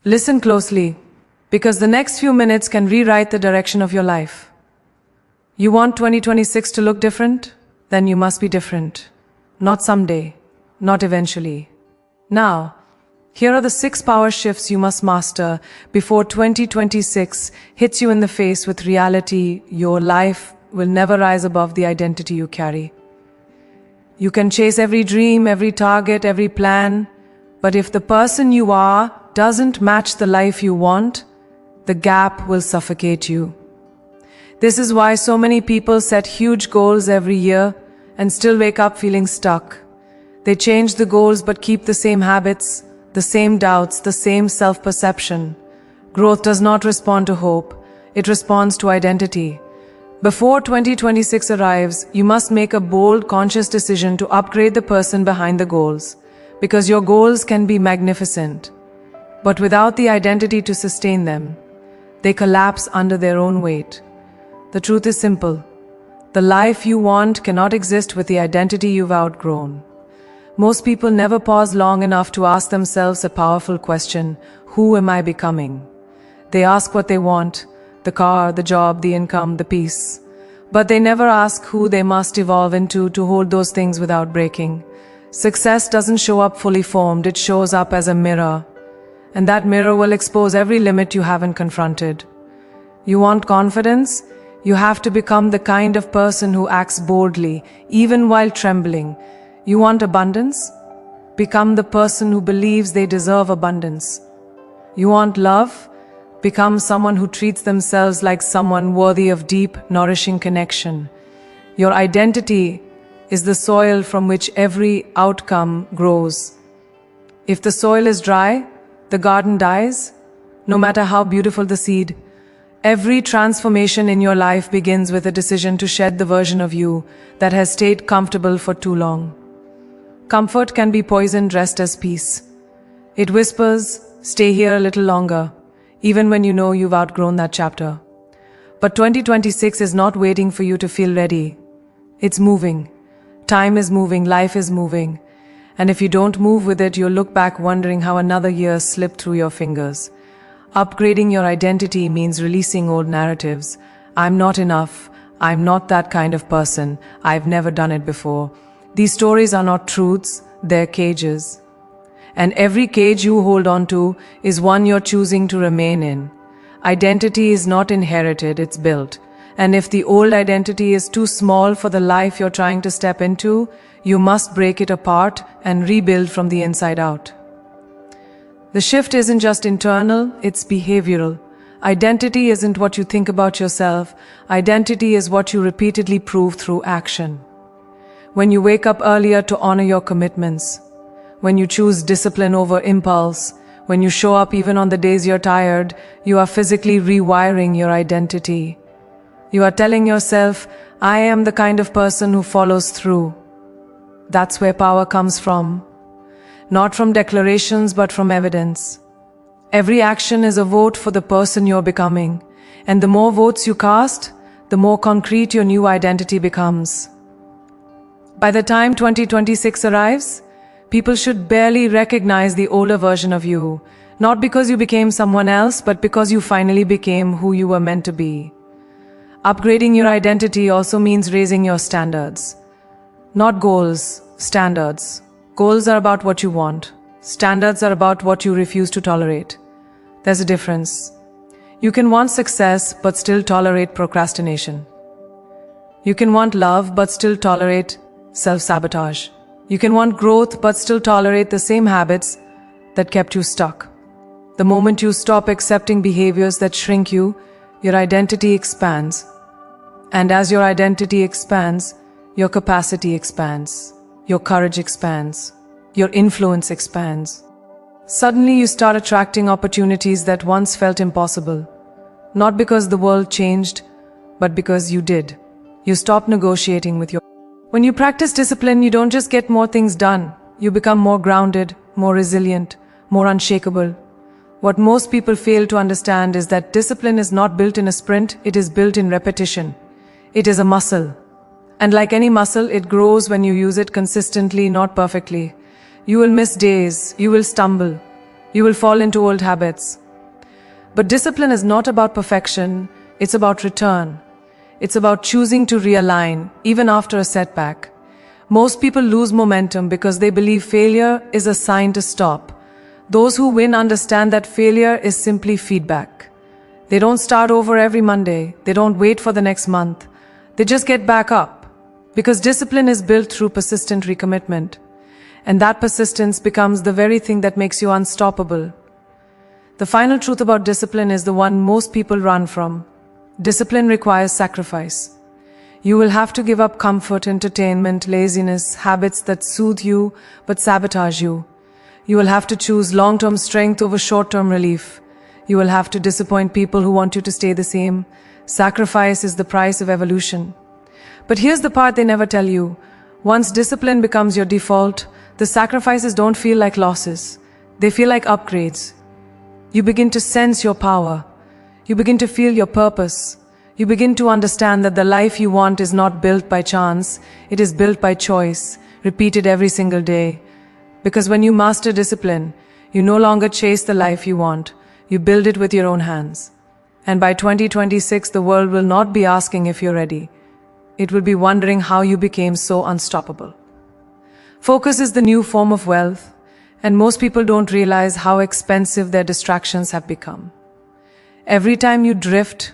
Listen closely, because the next few minutes can rewrite the direction of your life. You want 2026 to look different? Then you must be different. Not someday, not eventually. Now, here are the 6 power shifts you must master before 2026 hits you in the face with reality. Your life will never rise above the identity you carry. You can chase every dream, every target, every plan, but if the person you are doesn't match the life you want, the gap will suffocate you. This is why so many people set huge goals every year and still wake up feeling stuck. They change the goals but keep the same habits, the same doubts, the same self-perception. Growth does not respond to hope, it responds to identity. Before 2026 arrives, you must make a bold, conscious decision to upgrade the person behind the goals, because your goals can be magnificent, but without the identity to sustain them, they collapse under their own weight. The truth is simple. The life you want cannot exist with the identity you've outgrown. Most people never pause long enough to ask themselves a powerful question: who am I becoming? They ask what they want, the car, the job, the income, the peace. But they never ask who they must evolve into to hold those things without breaking. Success doesn't show up fully formed, it shows up as a mirror. And that mirror will expose every limit you haven't confronted. You want confidence? You have to become the kind of person who acts boldly, even while trembling. You want abundance? Become the person who believes they deserve abundance. You want love? Become someone who treats themselves like someone worthy of deep, nourishing connection. Your identity is the soil from which every outcome grows. If the soil is dry, the garden dies, no matter how beautiful the seed. Every transformation in your life begins with a decision to shed the version of you that has stayed comfortable for too long. Comfort can be poison dressed as peace. It whispers, stay here a little longer, even when you know you've outgrown that chapter. But 2026 is not waiting for you to feel ready. It's moving. Time is moving, life is moving. And if you don't move with it, you'll look back wondering how another year slipped through your fingers. Upgrading your identity means releasing old narratives. I'm not enough. I'm not that kind of person. I've never done it before. These stories are not truths, they're cages. And every cage you hold on to is one you're choosing to remain in. Identity is not inherited, it's built. And if the old identity is too small for the life you're trying to step into, you must break it apart and rebuild from the inside out. The shift isn't just internal, it's behavioral. Identity isn't what you think about yourself. Identity is what you repeatedly prove through action. When you wake up earlier to honor your commitments, when you choose discipline over impulse, when you show up even on the days you're tired, you are physically rewiring your identity. You are telling yourself, I am the kind of person who follows through. That's where power comes from. Not from declarations, but from evidence. Every action is a vote for the person you're becoming. And the more votes you cast, the more concrete your new identity becomes. By the time 2026 arrives, people should barely recognize the older version of you. Not because you became someone else, but because you finally became who you were meant to be. Upgrading your identity also means raising your standards. Not goals, standards. Goals are about what you want. Standards are about what you refuse to tolerate. There's a difference. You can want success but still tolerate procrastination. You can want love but still tolerate self-sabotage. You can want growth but still tolerate the same habits that kept you stuck. The moment you stop accepting behaviors that shrink you, your identity expands. And as your identity expands, your capacity expands, your courage expands, your influence expands. Suddenly you start attracting opportunities that once felt impossible. Not because the world changed, but because you did. You stop negotiating with your... When you practice discipline, you don't just get more things done. You become more grounded, more resilient, more unshakable. What most people fail to understand is that discipline is not built in a sprint, it is built in repetition. It is a muscle. And like any muscle, it grows when you use it consistently, not perfectly. You will miss days, you will stumble. You will fall into old habits. But discipline is not about perfection, it's about return. It's about choosing to realign, even after a setback. Most people lose momentum because they believe failure is a sign to stop. Those who win understand that failure is simply feedback. They don't start over every Monday. They don't wait for the next month. They just get back up. Because discipline is built through persistent recommitment. And that persistence becomes the very thing that makes you unstoppable. The final truth about discipline is the one most people run from. Discipline requires sacrifice. You will have to give up comfort, entertainment, laziness, habits that soothe you but sabotage you. You will have to choose long-term strength over short-term relief. You will have to disappoint people who want you to stay the same. Sacrifice is the price of evolution. But here's the part they never tell you. Once discipline becomes your default, the sacrifices don't feel like losses. They feel like upgrades. You begin to sense your power. You begin to feel your purpose. You begin to understand that the life you want is not built by chance. It is built by choice, repeated every single day. Because when you master discipline, you no longer chase the life you want. You build it with your own hands. And by 2026, the world will not be asking if you're ready. It will be wondering how you became so unstoppable. Focus is the new form of wealth, and most people don't realize how expensive their distractions have become. Every time you drift,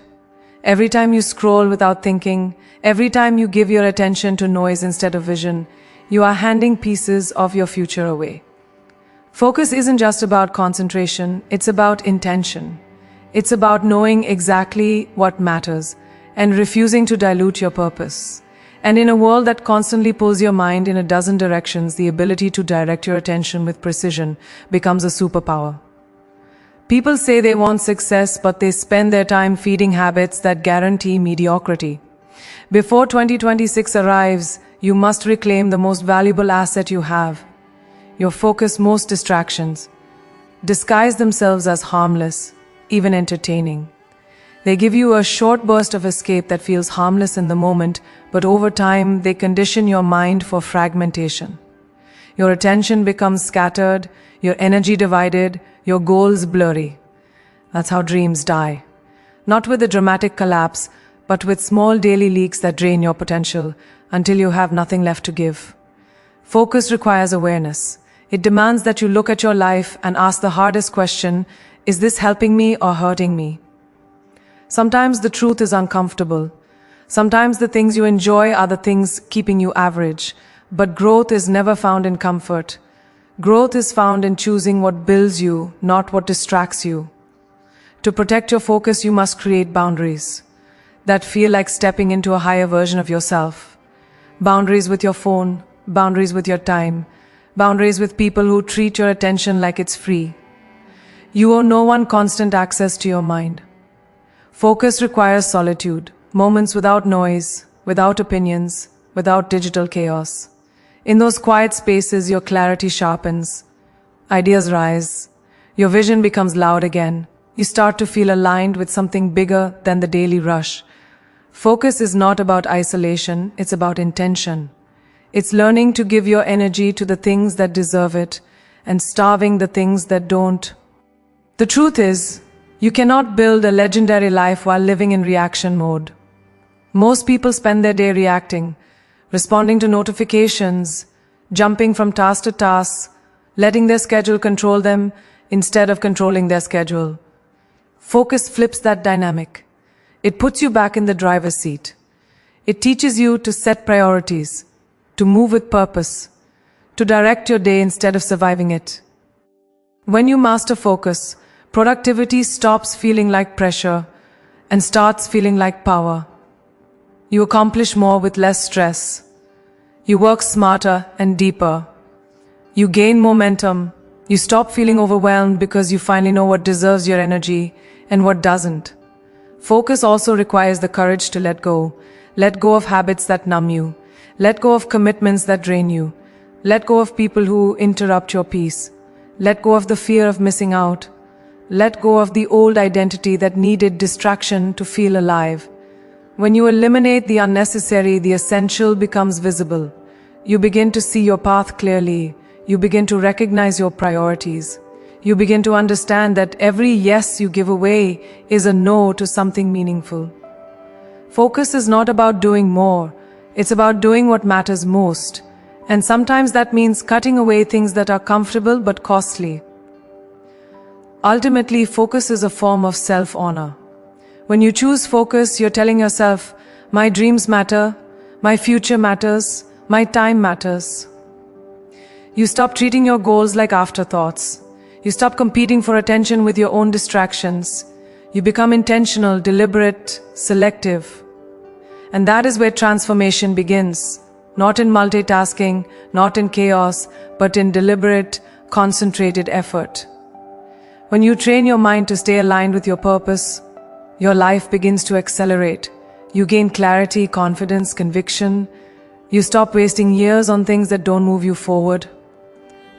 every time you scroll without thinking, every time you give your attention to noise instead of vision, you are handing pieces of your future away. Focus isn't just about concentration, it's about intention. It's about knowing exactly what matters and refusing to dilute your purpose. And in a world that constantly pulls your mind in a dozen directions, the ability to direct your attention with precision becomes a superpower. People say they want success, but they spend their time feeding habits that guarantee mediocrity. Before 2026 arrives, you must reclaim the most valuable asset you have, your focus. Most distractions disguise themselves as harmless, even entertaining. They give you a short burst of escape that feels harmless in the moment, but over time they condition your mind for fragmentation. Your attention becomes scattered, your energy divided, your goals blurry. That's how dreams die. Not with a dramatic collapse, but with small daily leaks that drain your potential until you have nothing left to give. Focus requires awareness. It demands that you look at your life and ask the hardest question, is this helping me or hurting me? Sometimes the truth is uncomfortable. Sometimes the things you enjoy are the things keeping you average. But growth is never found in comfort. Growth is found in choosing what builds you, not what distracts you. To protect your focus, you must create boundaries that feel like stepping into a higher version of yourself. Boundaries with your phone, boundaries with your time, boundaries with people who treat your attention like it's free. You owe no one constant access to your mind. Focus requires solitude, moments without noise, without opinions, without digital chaos. In those quiet spaces, your clarity sharpens, ideas rise, your vision becomes loud again. You start to feel aligned with something bigger than the daily rush. Focus is not about isolation, it's about intention. It's learning to give your energy to the things that deserve it and starving the things that don't. The truth is, you cannot build a legendary life while living in reaction mode. Most people spend their day reacting, responding to notifications, jumping from task to task, letting their schedule control them instead of controlling their schedule. Focus flips that dynamic. It puts you back in the driver's seat. It teaches you to set priorities, to move with purpose, to direct your day instead of surviving it. When you master focus, productivity stops feeling like pressure and starts feeling like power. You accomplish more with less stress. You work smarter and deeper. You gain momentum. You stop feeling overwhelmed because you finally know what deserves your energy and what doesn't. Focus also requires the courage to let go. Let go of habits that numb you. Let go of commitments that drain you. Let go of people who interrupt your peace. Let go of the fear of missing out. Let go of the old identity that needed distraction to feel alive. When you eliminate the unnecessary, the essential becomes visible. You begin to see your path clearly. You begin to recognize your priorities. You begin to understand that every yes you give away is a no to something meaningful. Focus is not about doing more, it's about doing what matters most. And sometimes that means cutting away things that are comfortable but costly. Ultimately, focus is a form of self-honor. When you choose focus, you're telling yourself, my dreams matter, my future matters, my time matters. You stop treating your goals like afterthoughts. You stop competing for attention with your own distractions. You become intentional, deliberate, selective. And that is where transformation begins. Not in multitasking, not in chaos, but in deliberate, concentrated effort. When you train your mind to stay aligned with your purpose, your life begins to accelerate. You gain clarity, confidence, conviction. You stop wasting years on things that don't move you forward.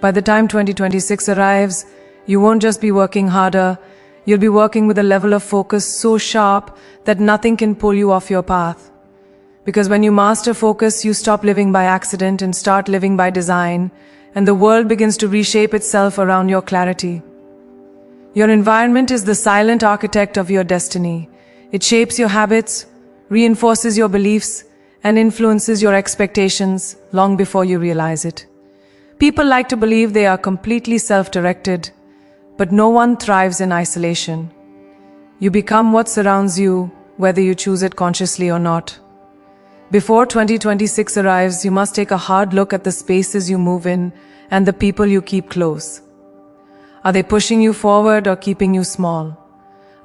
By the time 2026 arrives, you won't just be working harder, you'll be working with a level of focus so sharp that nothing can pull you off your path. Because when you master focus, you stop living by accident and start living by design, and the world begins to reshape itself around your clarity. Your environment is the silent architect of your destiny. It shapes your habits, reinforces your beliefs, and influences your expectations long before you realize it. People like to believe they are completely self-directed, but no one thrives in isolation. You become what surrounds you, whether you choose it consciously or not. Before 2026 arrives, you must take a hard look at the spaces you move in and the people you keep close. Are they pushing you forward or keeping you small?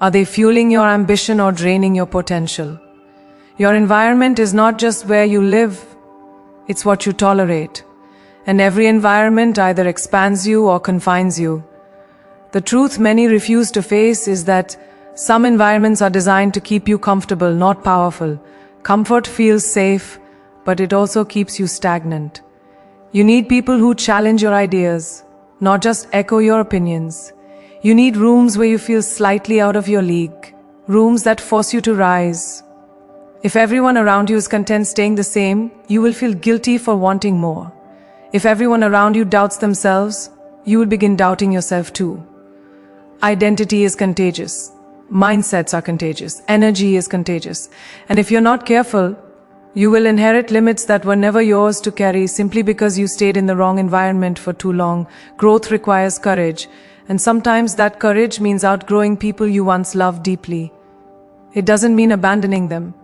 Are they fueling your ambition or draining your potential? Your environment is not just where you live, it's what you tolerate. And every environment either expands you or confines you. The truth many refuse to face is that some environments are designed to keep you comfortable, not powerful. Comfort feels safe, but it also keeps you stagnant. You need people who challenge your ideas, not just echo your opinions. You need rooms where you feel slightly out of your league, rooms that force you to rise. If everyone around you is content staying the same, you will feel guilty for wanting more. If everyone around you doubts themselves, you will begin doubting yourself too. Identity is contagious. Mindsets are contagious. Energy is contagious. And if you're not careful, you will inherit limits that were never yours to carry simply because you stayed in the wrong environment for too long. Growth requires courage, and sometimes that courage means outgrowing people you once loved deeply. It doesn't mean abandoning them.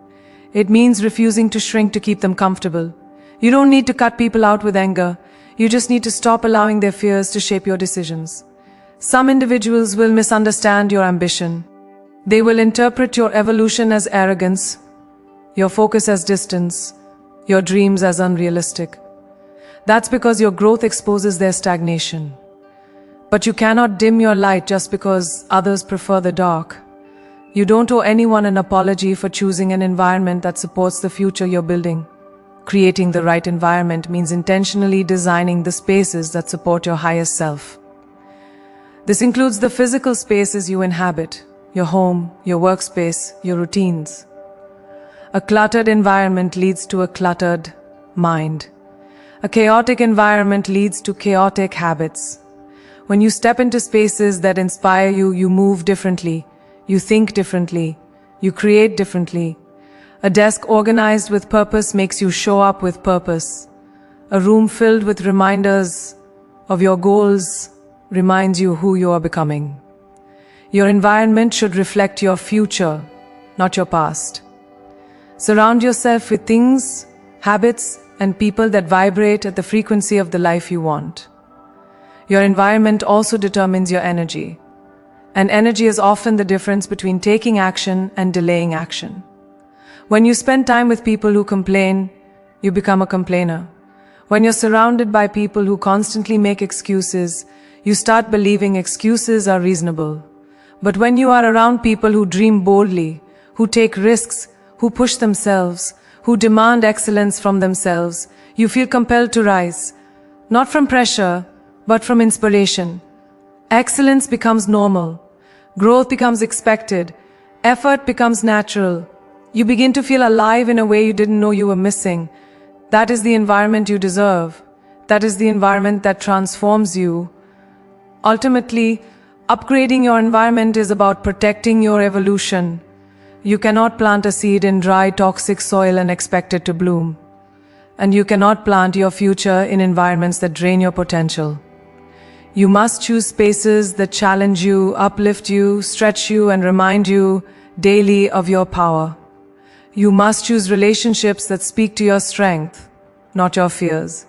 It means refusing to shrink to keep them comfortable. You don't need to cut people out with anger. You just need to stop allowing their fears to shape your decisions. Some individuals will misunderstand your ambition. They will interpret your evolution as arrogance, your focus as distance, your dreams as unrealistic. That's because your growth exposes their stagnation. But you cannot dim your light just because others prefer the dark. You don't owe anyone an apology for choosing an environment that supports the future you're building. Creating the right environment means intentionally designing the spaces that support your highest self. This includes the physical spaces you inhabit, your home, your workspace, your routines. A cluttered environment leads to a cluttered mind. A chaotic environment leads to chaotic habits. When you step into spaces that inspire you, you move differently, you think differently, you create differently. A desk organized with purpose makes you show up with purpose. A room filled with reminders of your goals reminds you who you are becoming. Your environment should reflect your future, not your past. Surround yourself with things, habits, and people that vibrate at the frequency of the life you want. Your environment also determines your energy. And energy is often the difference between taking action and delaying action. When you spend time with people who complain, you become a complainer. When you're surrounded by people who constantly make excuses, you start believing excuses are reasonable. But when you are around people who dream boldly, who take risks, who push themselves, who demand excellence from themselves, you feel compelled to rise. Not from pressure, but from inspiration. Excellence becomes normal. Growth becomes expected. Effort becomes natural. You begin to feel alive in a way you didn't know you were missing. That is the environment you deserve. That is the environment that transforms you. Ultimately, upgrading your environment is about protecting your evolution. You cannot plant a seed in dry, toxic soil and expect it to bloom. And you cannot plant your future in environments that drain your potential. You must choose spaces that challenge you, uplift you, stretch you, and remind you daily of your power. You must choose relationships that speak to your strength, not your fears.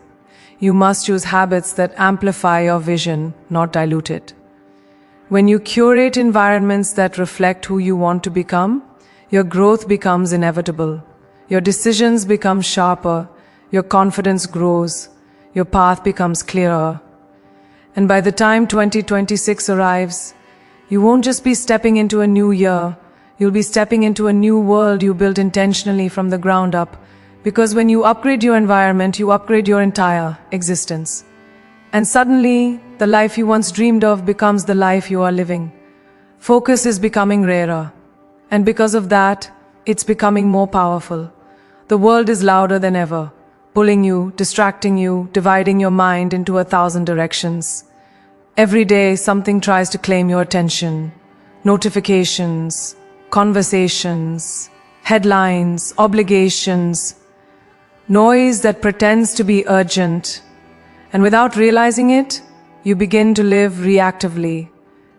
You must choose habits that amplify your vision, not dilute it. When you curate environments that reflect who you want to become, your growth becomes inevitable. Your decisions become sharper, your confidence grows, your path becomes clearer. And by the time 2026 arrives, you won't just be stepping into a new year, you'll be stepping into a new world you built intentionally from the ground up. Because when you upgrade your environment, you upgrade your entire existence. And suddenly, the life you once dreamed of becomes the life you are living. Focus is becoming rarer. And because of that, it's becoming more powerful. The world is louder than ever, pulling you, distracting you, dividing your mind into 1,000 directions. Every day, something tries to claim your attention. Notifications, conversations, headlines, obligations, noise that pretends to be urgent. And without realizing it, you begin to live reactively,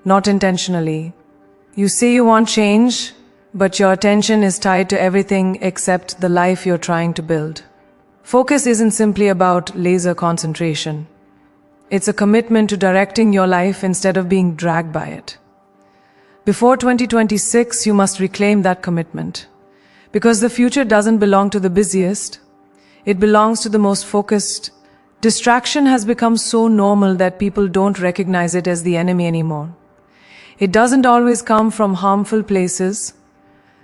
not intentionally. You say you want change, but your attention is tied to everything except the life you're trying to build. Focus isn't simply about laser concentration. It's a commitment to directing your life instead of being dragged by it. Before 2026, you must reclaim that commitment. Because the future doesn't belong to the busiest, it belongs to the most focused. Distraction has become so normal that people don't recognize it as the enemy anymore. It doesn't always come from harmful places.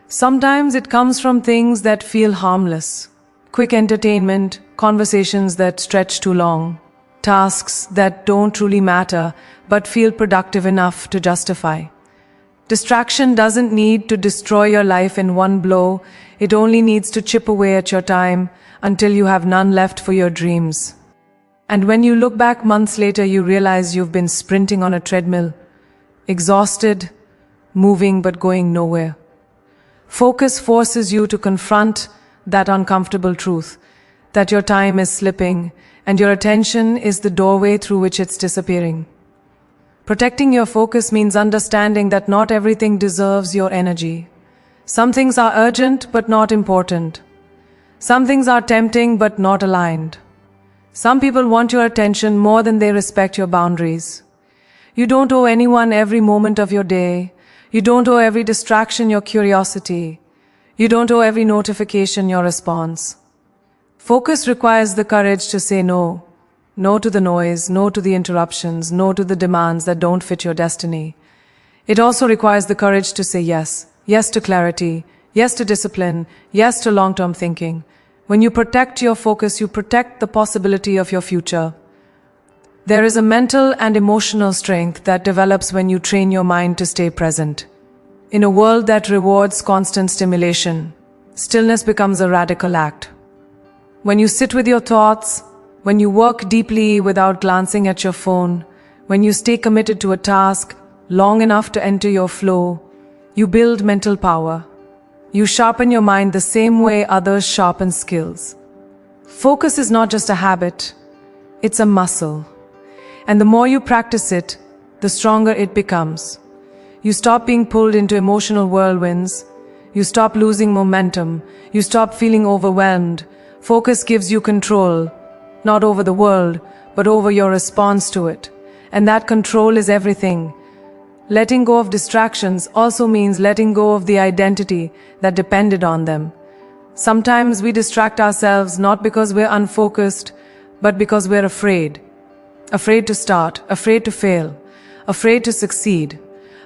Sometimes it comes from things that feel harmless. Quick entertainment, conversations that stretch too long, tasks that don't truly matter but feel productive enough to justify. Distraction doesn't need to destroy your life in one blow. It only needs to chip away at your time until you have none left for your dreams. And when you look back months later, you realize you've been sprinting on a treadmill, exhausted, moving but going nowhere. Focus forces you to confront that uncomfortable truth, that your time is slipping and your attention is the doorway through which it's disappearing. Protecting your focus means understanding that not everything deserves your energy. Some things are urgent but not important. Some things are tempting but not aligned. Some people want your attention more than they respect your boundaries. You don't owe anyone every moment of your day. You don't owe every distraction your curiosity. You don't owe every notification your response. Focus requires the courage to say no. No to the noise, no to the interruptions, no to the demands that don't fit your destiny. It also requires the courage to say yes. Yes to clarity. Yes to discipline. Yes to long-term thinking. When you protect your focus, you protect the possibility of your future. There is a mental and emotional strength that develops when you train your mind to stay present. In a world that rewards constant stimulation, stillness becomes a radical act. When you sit with your thoughts, when you work deeply without glancing at your phone, when you stay committed to a task long enough to enter your flow, you build mental power. You sharpen your mind the same way others sharpen skills. Focus is not just a habit, it's a muscle. And the more you practice it, the stronger it becomes. You stop being pulled into emotional whirlwinds. You stop losing momentum. You stop feeling overwhelmed. Focus gives you control, not over the world, but over your response to it. And that control is everything. Letting go of distractions also means letting go of the identity that depended on them. Sometimes we distract ourselves not because we're unfocused, but because we're afraid. Afraid to start, afraid to fail, afraid to succeed,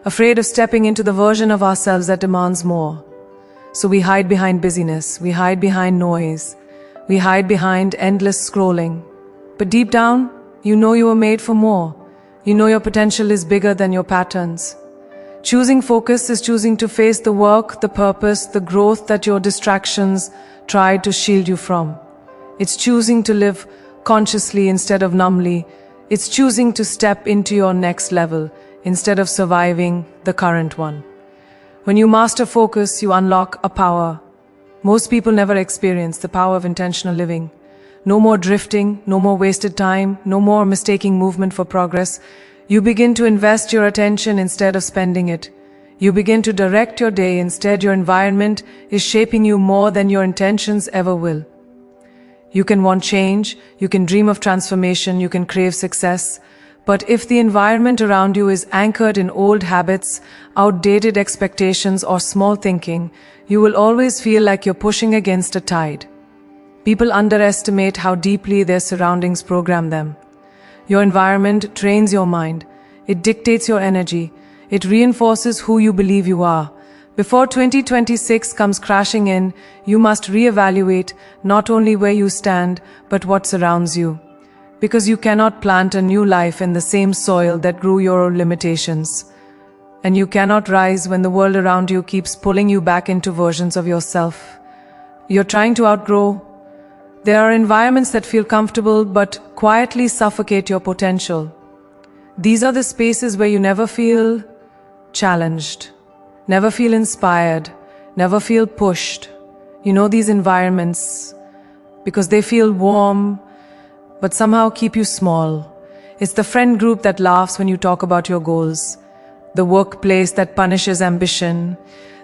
afraid of stepping into the version of ourselves that demands more. So we hide behind busyness, we hide behind noise, we hide behind endless scrolling. But deep down, you know you were made for more. You know your potential is bigger than your patterns. Choosing focus is choosing to face the work, the purpose, the growth that your distractions tried to shield you from. It's choosing to live consciously instead of numbly. It's choosing to step into your next level instead of surviving the current one. When you master focus, you unlock a power most people never experience, the power of intentional living. No more drifting, no more wasted time, no more mistaking movement for progress. You begin to invest your attention instead of spending it. You begin to direct your day instead. Your environment is shaping you more than your intentions ever will. You can want change, you can dream of transformation, you can crave success. But if the environment around you is anchored in old habits, outdated expectations, or small thinking, you will always feel like you're pushing against a tide. People underestimate how deeply their surroundings program them. Your environment trains your mind. It dictates your energy. It reinforces who you believe you are. Before 2026 comes crashing in, you must reevaluate not only where you stand, but what surrounds you. Because you cannot plant a new life in the same soil that grew your limitations. And you cannot rise when the world around you keeps pulling you back into versions of yourself you're trying to outgrow. There are environments that feel comfortable but quietly suffocate your potential. These are the spaces where you never feel challenged, never feel inspired, never feel pushed. You know these environments because they feel warm, but somehow keep you small. It's the friend group that laughs when you talk about your goals, the workplace that punishes ambition,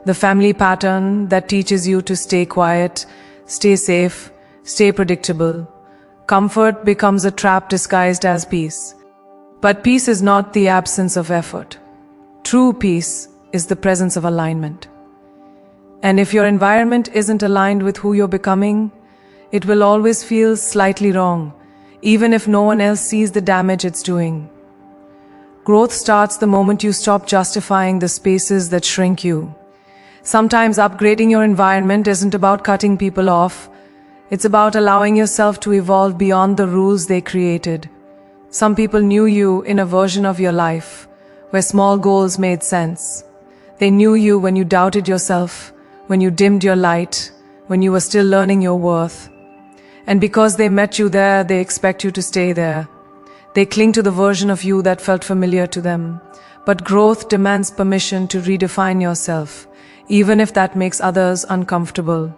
the family pattern that teaches you to stay quiet, stay safe, stay predictable. Comfort becomes a trap disguised as peace. But peace is not the absence of effort. True peace is the presence of alignment. And if your environment isn't aligned with who you're becoming, it will always feel slightly wrong, even if no one else sees the damage it's doing. Growth starts the moment you stop justifying the spaces that shrink you. Sometimes upgrading your environment isn't about cutting people off. It's about allowing yourself to evolve beyond the rules they created. Some people knew you in a version of your life where small goals made sense. They knew you when you doubted yourself, when you dimmed your light, when you were still learning your worth. And because they met you there, they expect you to stay there. They cling to the version of you that felt familiar to them. But growth demands permission to redefine yourself, even if that makes others uncomfortable.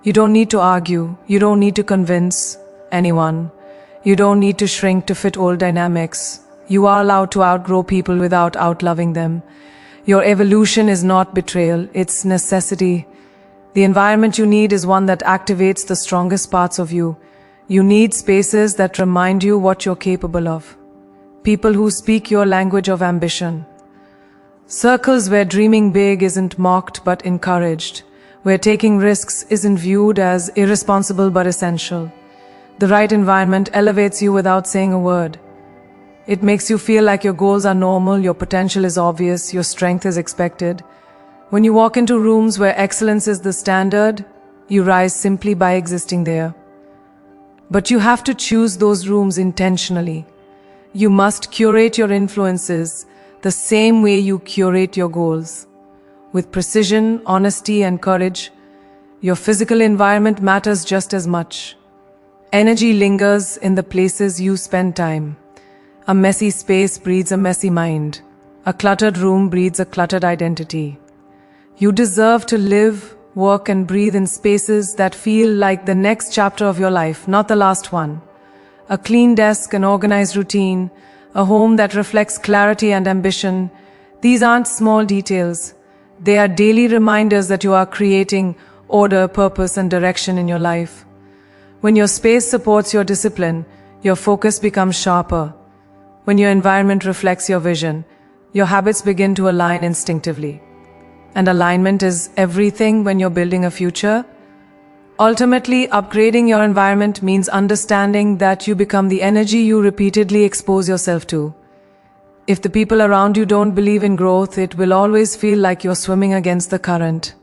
You don't need to argue. You don't need to convince anyone. You don't need to shrink to fit old dynamics. You are allowed to outgrow people without outloving them. Your evolution is not betrayal, it's necessity. The environment you need is one that activates the strongest parts of you. You need spaces that remind you what you're capable of. People who speak your language of ambition. Circles where dreaming big isn't mocked but encouraged. Where taking risks isn't viewed as irresponsible but essential. The right environment elevates you without saying a word. It makes you feel like your goals are normal, your potential is obvious, your strength is expected. When you walk into rooms where excellence is the standard, you rise simply by existing there. But you have to choose those rooms intentionally. You must curate your influences the same way you curate your goals. With precision, honesty, and courage, your physical environment matters just as much. Energy lingers in the places you spend time. A messy space breeds a messy mind. A cluttered room breeds a cluttered identity. You deserve to live, work, and breathe in spaces that feel like the next chapter of your life, not the last one. A clean desk, an organized routine, a home that reflects clarity and ambition. These aren't small details. They are daily reminders that you are creating order, purpose, and direction in your life. When your space supports your discipline, your focus becomes sharper. When your environment reflects your vision, your habits begin to align instinctively. And alignment is everything when you're building a future. Ultimately, upgrading your environment means understanding that you become the energy you repeatedly expose yourself to. If the people around you don't believe in growth, it will always feel like you're swimming against the current.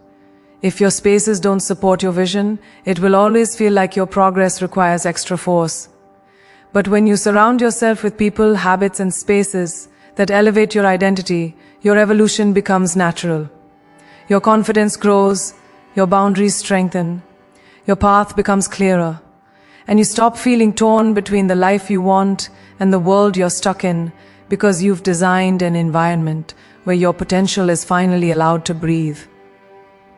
If your spaces don't support your vision, it will always feel like your progress requires extra force. But when you surround yourself with people, habits, and spaces that elevate your identity, your evolution becomes natural. Your confidence grows, your boundaries strengthen, your path becomes clearer, and you stop feeling torn between the life you want and the world you're stuck in because you've designed an environment where your potential is finally allowed to breathe.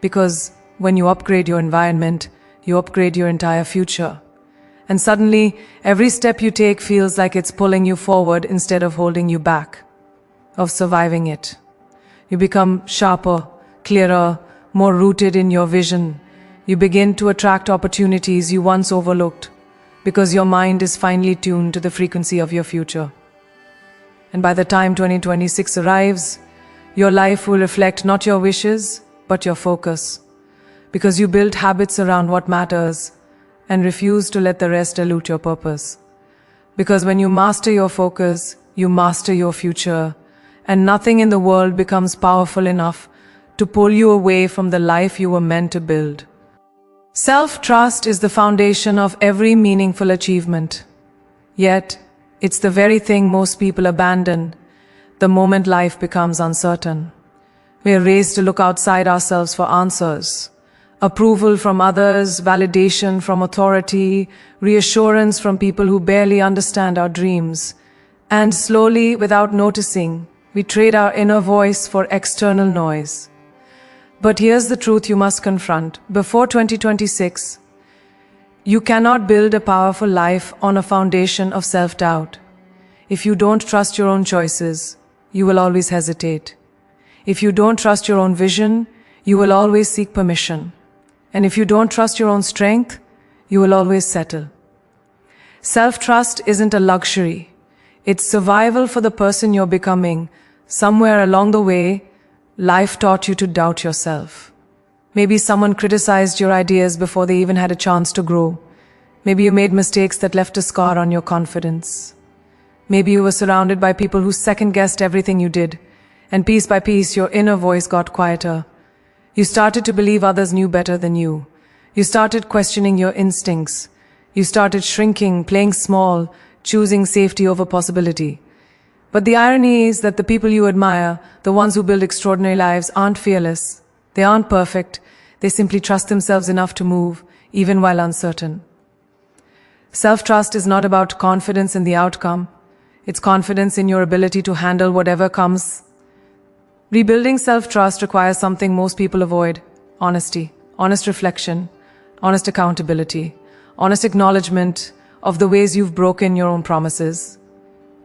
Because when you upgrade your environment, you upgrade your entire future. And suddenly, every step you take feels like it's pulling you forward instead of holding you back, of surviving it. You become sharper, clearer, more rooted in your vision. You begin to attract opportunities you once overlooked because your mind is finely tuned to the frequency of your future. And by the time 2026 arrives, your life will reflect not your wishes, but your focus. Because you build habits around what matters and refuse to let the rest dilute your purpose. Because when you master your focus, you master your future, and nothing in the world becomes powerful enough to pull you away from the life you were meant to build. Self-trust is the foundation of every meaningful achievement. Yet, it's the very thing most people abandon the moment life becomes uncertain. We are raised to look outside ourselves for answers. Approval from others, validation from authority, reassurance from people who barely understand our dreams. And slowly, without noticing, we trade our inner voice for external noise. But here's the truth you must confront. Before 2026, you cannot build a powerful life on a foundation of self-doubt. If you don't trust your own choices, you will always hesitate. If you don't trust your own vision, you will always seek permission. And if you don't trust your own strength, you will always settle. Self-trust isn't a luxury. It's survival for the person you're becoming. Somewhere along the way, life taught you to doubt yourself. Maybe someone criticized your ideas before they even had a chance to grow. Maybe you made mistakes that left a scar on your confidence. Maybe you were surrounded by people who second-guessed everything you did, and piece by piece your inner voice got quieter. You started to believe others knew better than you. You started questioning your instincts. You started shrinking, playing small, choosing safety over possibility. But the irony is that the people you admire, the ones who build extraordinary lives, aren't fearless. They aren't perfect. They simply trust themselves enough to move, even while uncertain. Self-trust is not about confidence in the outcome. It's confidence in your ability to handle whatever comes. Rebuilding self-trust requires something most people avoid: honesty, honest reflection, honest accountability, honest acknowledgement of the ways you've broken your own promises.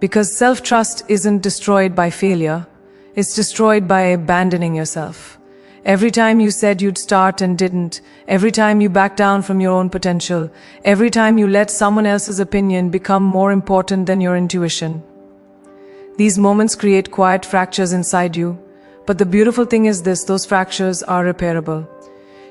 Because self-trust isn't destroyed by failure, it's destroyed by abandoning yourself. Every time you said you'd start and didn't, every time you backed down from your own potential, every time you let someone else's opinion become more important than your intuition. These moments create quiet fractures inside you, but the beautiful thing is this: those fractures are repairable.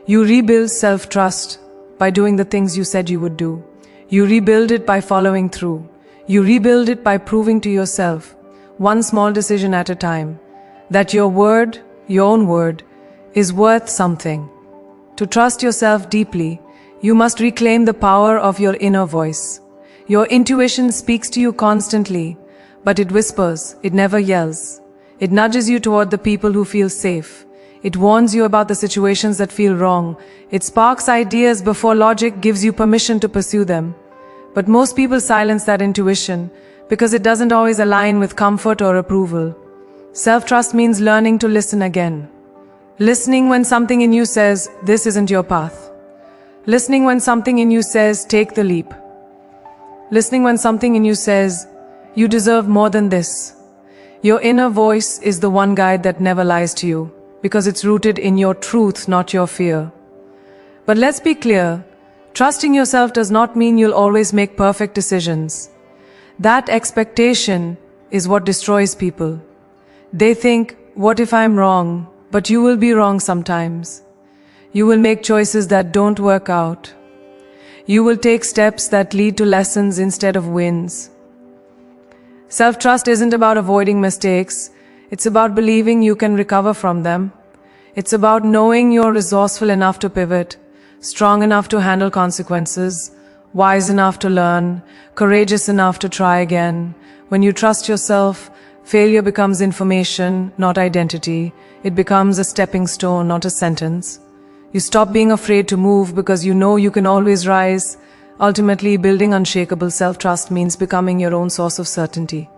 You rebuild self-trust by doing the things you said you would do. You rebuild it by following through. You rebuild it by proving to yourself, one small decision at a time, that your word, your own word, is worth something. To trust yourself deeply, you must reclaim the power of your inner voice. Your intuition speaks to you constantly, but it whispers, it never yells. It nudges you toward the people who feel safe. It warns you about the situations that feel wrong. It sparks ideas before logic gives you permission to pursue them. But most people silence that intuition because it doesn't always align with comfort or approval. Self-trust means learning to listen again. Listening when something in you says, this isn't your path. Listening when something in you says, take the leap. Listening when something in you says, you deserve more than this. Your inner voice is the one guide that never lies to you, because it's rooted in your truth, not your fear. But let's be clear, trusting yourself does not mean you'll always make perfect decisions. That expectation is what destroys people. They think, what if I'm wrong? But you will be wrong sometimes. You will make choices that don't work out. You will take steps that lead to lessons instead of wins. Self-trust isn't about avoiding mistakes. It's about believing you can recover from them. It's about knowing you're resourceful enough to pivot, strong enough to handle consequences, wise enough to learn, courageous enough to try again. When you trust yourself, failure becomes information, not identity. It becomes a stepping stone, not a sentence. You stop being afraid to move because you know you can always rise Ultimately, building unshakable self-trust means becoming your own source of certainty.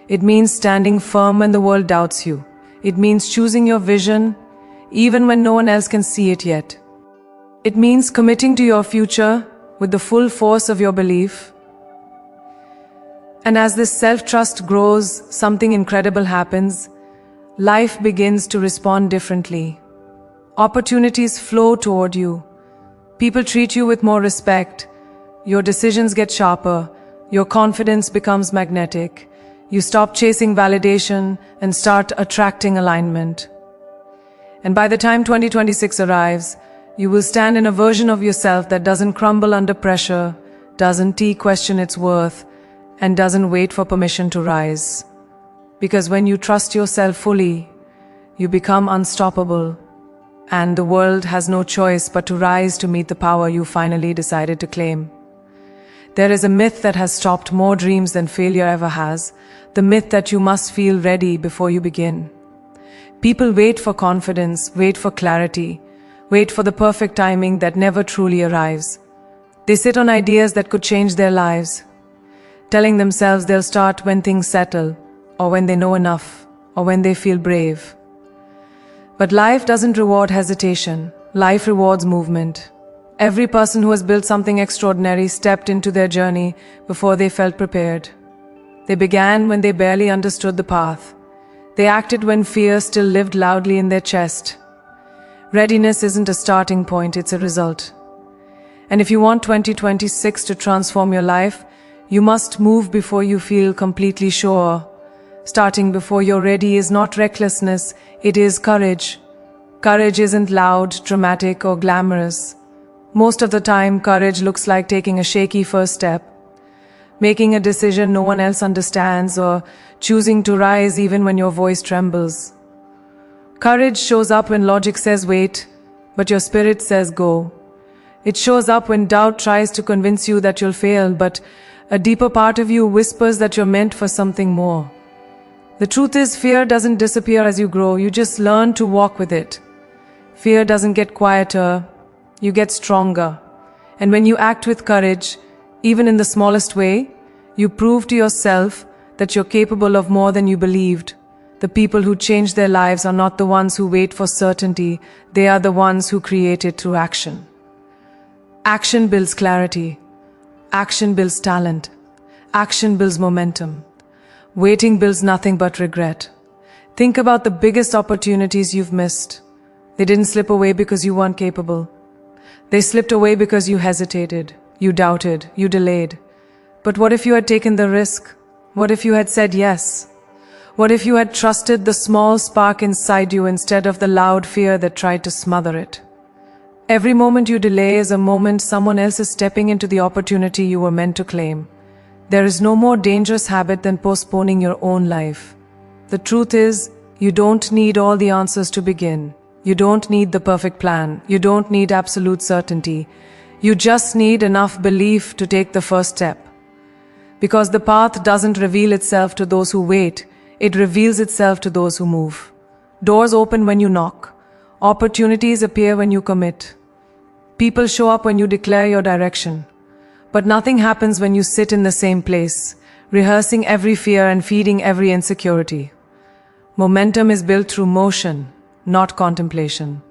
It means standing firm when the world doubts you. It means choosing your vision even when no one else can see it yet. It means committing to your future with the full force of your belief. And as this self-trust grows, something incredible happens. Life begins to respond differently. Opportunities flow toward you. People treat you with more respect. Your decisions get sharper. Your confidence becomes magnetic. You stop chasing validation and start attracting alignment. And by the time 2026 arrives, you will stand in a version of yourself that doesn't crumble under pressure, doesn't question its worth, and doesn't wait for permission to rise. Because when you trust yourself fully, you become unstoppable, and the world has no choice but to rise to meet the power you finally decided to claim. There is a myth that has stopped more dreams than failure ever has, the myth that you must feel ready before you begin. People wait for confidence, wait for clarity, wait for the perfect timing that never truly arrives. They sit on ideas that could change their lives, telling themselves they'll start when things settle, or when they know enough, or when they feel brave. But life doesn't reward hesitation. Life rewards movement. Every person who has built something extraordinary stepped into their journey before they felt prepared. They began when they barely understood the path. They acted when fear still lived loudly in their chest. Readiness isn't a starting point, it's a result. And if you want 2026 to transform your life, you must move before you feel completely sure. Starting before you're ready is not recklessness, it is courage. Courage isn't loud, dramatic, or glamorous. Most of the time, courage looks like taking a shaky first step, making a decision no one else understands, or choosing to rise even when your voice trembles. Courage shows up when logic says wait, but your spirit says go. It shows up when doubt tries to convince you that you'll fail, but a deeper part of you whispers that you're meant for something more. The truth is, fear doesn't disappear as you grow, you just learn to walk with it. Fear doesn't get quieter, you get stronger. And when you act with courage, even in the smallest way, you prove to yourself that you're capable of more than you believed. The people who change their lives are not the ones who wait for certainty, they are the ones who create it through action. Action builds clarity. Action builds talent. Action builds momentum. Waiting builds nothing but regret. Think about the biggest opportunities you've missed. They didn't slip away because you weren't capable. They slipped away because you hesitated, you doubted, you delayed. But what if you had taken the risk? What if you had said yes? What if you had trusted the small spark inside you instead of the loud fear that tried to smother it? Every moment you delay is a moment someone else is stepping into the opportunity you were meant to claim. There is no more dangerous habit than postponing your own life. The truth is, you don't need all the answers to begin. You don't need the perfect plan. You don't need absolute certainty. You just need enough belief to take the first step. Because the path doesn't reveal itself to those who wait, it reveals itself to those who move. Doors open when you knock. Opportunities appear when you commit. People show up when you declare your direction. But nothing happens when you sit in the same place, rehearsing every fear and feeding every insecurity. Momentum is built through motion, not contemplation.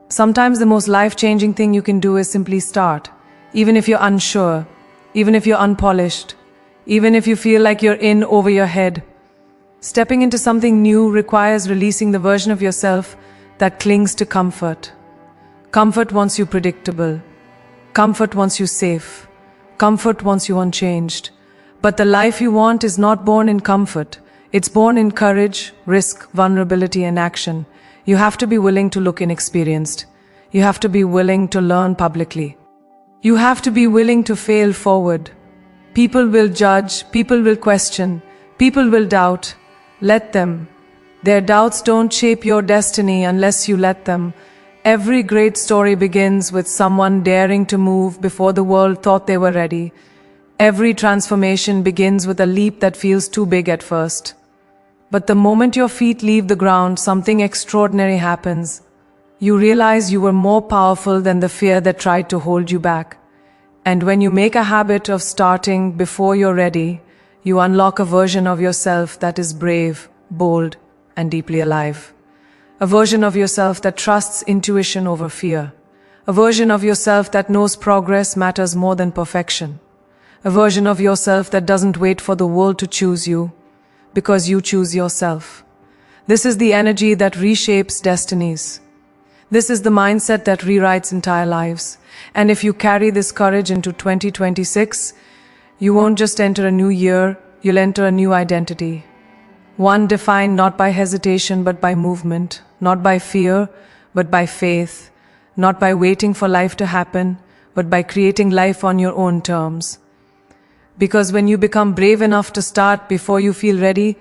Sometimes the most life-changing thing you can do is simply start, even if you're unsure, even if you're unpolished, even if you feel like you're in over your head. Stepping into something new requires releasing the version of yourself that clings to comfort. Comfort wants you predictable. Comfort wants you safe. Comfort wants you unchanged. But the life you want is not born in comfort. It's born in courage, risk, vulnerability, and action. You have to be willing to look inexperienced. You have to be willing to learn publicly. You have to be willing to fail forward. People will judge, people will question, people will doubt. Let them. Their doubts don't shape your destiny unless you let them. Every great story begins with someone daring to move before the world thought they were ready. Every transformation begins with a leap that feels too big at first. But the moment your feet leave the ground, something extraordinary happens. You realize you were more powerful than the fear that tried to hold you back. And when you make a habit of starting before you're ready, you unlock a version of yourself that is brave, bold, and deeply alive. A version of yourself that trusts intuition over fear. A version of yourself that knows progress matters more than perfection. A version of yourself that doesn't wait for the world to choose you, because you choose yourself. This is the energy that reshapes destinies. This is the mindset that rewrites entire lives. And if you carry this courage into 2026, you won't just enter a new year, you'll enter a new identity. One defined not by hesitation but by movement, not by fear but by faith, not by waiting for life to happen, but by creating life on your own terms. Because when you become brave enough to start before you feel ready,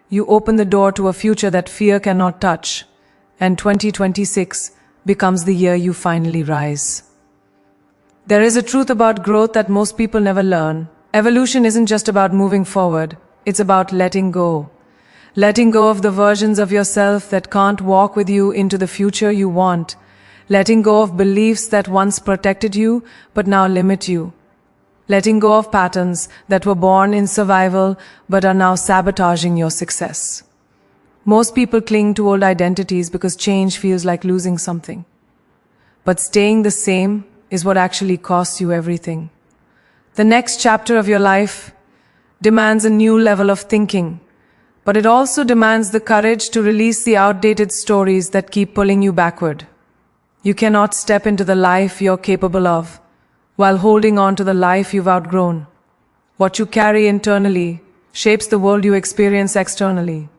you open the door to a future that fear cannot touch, and 2026 becomes the year you finally rise. There is a truth about growth that most people never learn. Evolution isn't just about moving forward, it's about letting go. Letting go of the versions of yourself that can't walk with you into the future you want. Letting go of beliefs that once protected you but now limit you. Letting go of patterns that were born in survival but are now sabotaging your success. Most people cling to old identities because change feels like losing something. But staying the same is what actually costs you everything. The next chapter of your life demands a new level of thinking, but it also demands the courage to release the outdated stories that keep pulling you backward. You cannot step into the life you're capable of while holding on to the life you've outgrown. What you carry internally shapes the world you experience externally.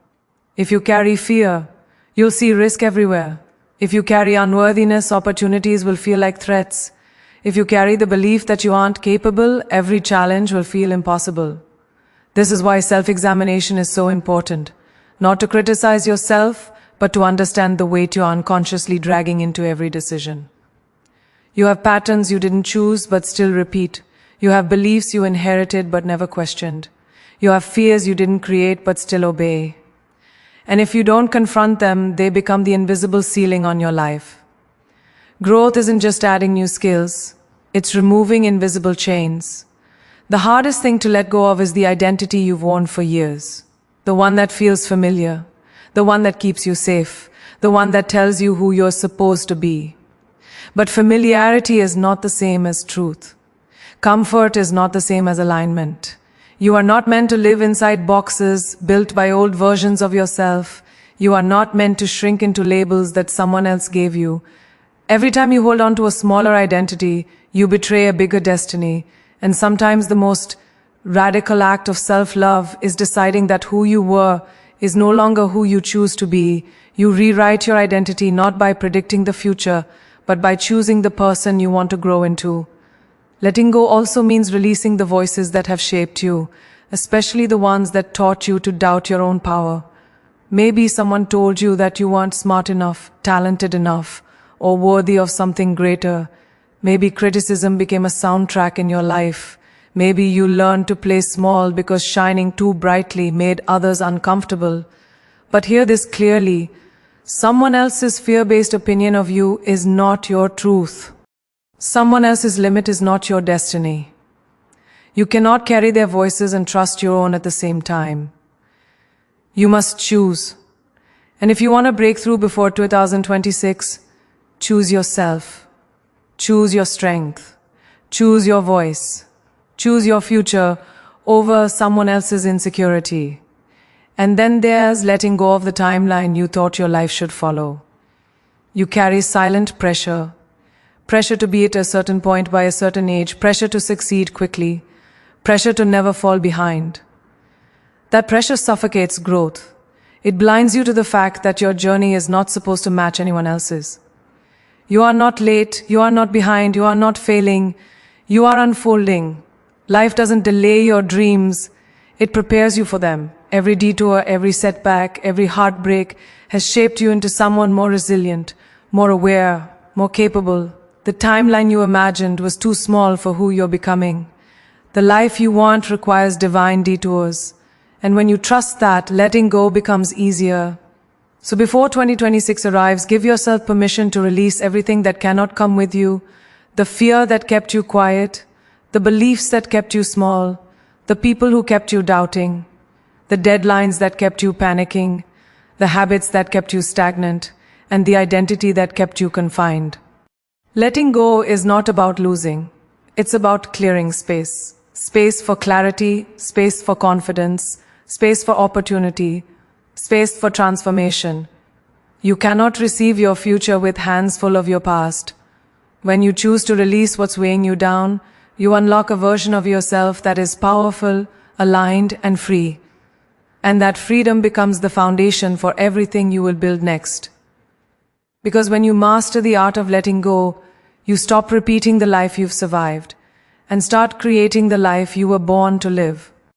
If you carry fear, you'll see risk everywhere. If you carry unworthiness, opportunities will feel like threats. If you carry the belief that you aren't capable, every challenge will feel impossible. This is why self-examination is so important. Not to criticize yourself, but to understand the weight you're unconsciously dragging into every decision. You have patterns you didn't choose but still repeat. You have beliefs you inherited but never questioned. You have fears you didn't create but still obey. And if you don't confront them, they become the invisible ceiling on your life. Growth isn't just adding new skills, it's removing invisible chains. The hardest thing to let go of is the identity you've worn for years. The one that feels familiar, the one that keeps you safe, the one that tells you who you're supposed to be. But familiarity is not the same as truth. Comfort is not the same as alignment. You are not meant to live inside boxes built by old versions of yourself. You are not meant to shrink into labels that someone else gave you. Every time you hold on to a smaller identity, you betray a bigger destiny. And sometimes the most radical act of self-love is deciding that who you were is no longer who you choose to be. You rewrite your identity not by predicting the future, but by choosing the person you want to grow into. Letting go also means releasing the voices that have shaped you, especially the ones that taught you to doubt your own power. Maybe someone told you that you weren't smart enough, talented enough, or worthy of something greater. Maybe criticism became a soundtrack in your life. Maybe you learned to play small because shining too brightly made others uncomfortable. But hear this clearly. Someone else's fear-based opinion of you is not your truth. Someone else's limit is not your destiny. You cannot carry their voices and trust your own at the same time. You must choose. And if you want a breakthrough before 2026, choose yourself. Choose your strength. Choose your voice. Choose your future over someone else's insecurity. And then there's letting go of the timeline you thought your life should follow. You carry silent pressure. Pressure to be at a certain point by a certain age. Pressure to succeed quickly. Pressure to never fall behind. That pressure suffocates growth. It blinds you to the fact that your journey is not supposed to match anyone else's. You are not late. You are not behind. You are not failing. You are unfolding. Life doesn't delay your dreams. It prepares you for them. Every detour, every setback, every heartbreak has shaped you into someone more resilient, more aware, more capable. The timeline you imagined was too small for who you're becoming. The life you want requires divine detours. And when you trust that, letting go becomes easier. So before 2026 arrives, give yourself permission to release everything that cannot come with you. The fear that kept you quiet, the beliefs that kept you small, the people who kept you doubting, the deadlines that kept you panicking, the habits that kept you stagnant, and the identity that kept you confined. Letting go is not about losing. It's about clearing space. Space for clarity, space for confidence, space for opportunity, space for transformation. You cannot receive your future with hands full of your past. When you choose to release what's weighing you down, you unlock a version of yourself that is powerful, aligned, and free. And that freedom becomes the foundation for everything you will build next. Because when you master the art of letting go, you stop repeating the life you've survived and start creating the life you were born to live.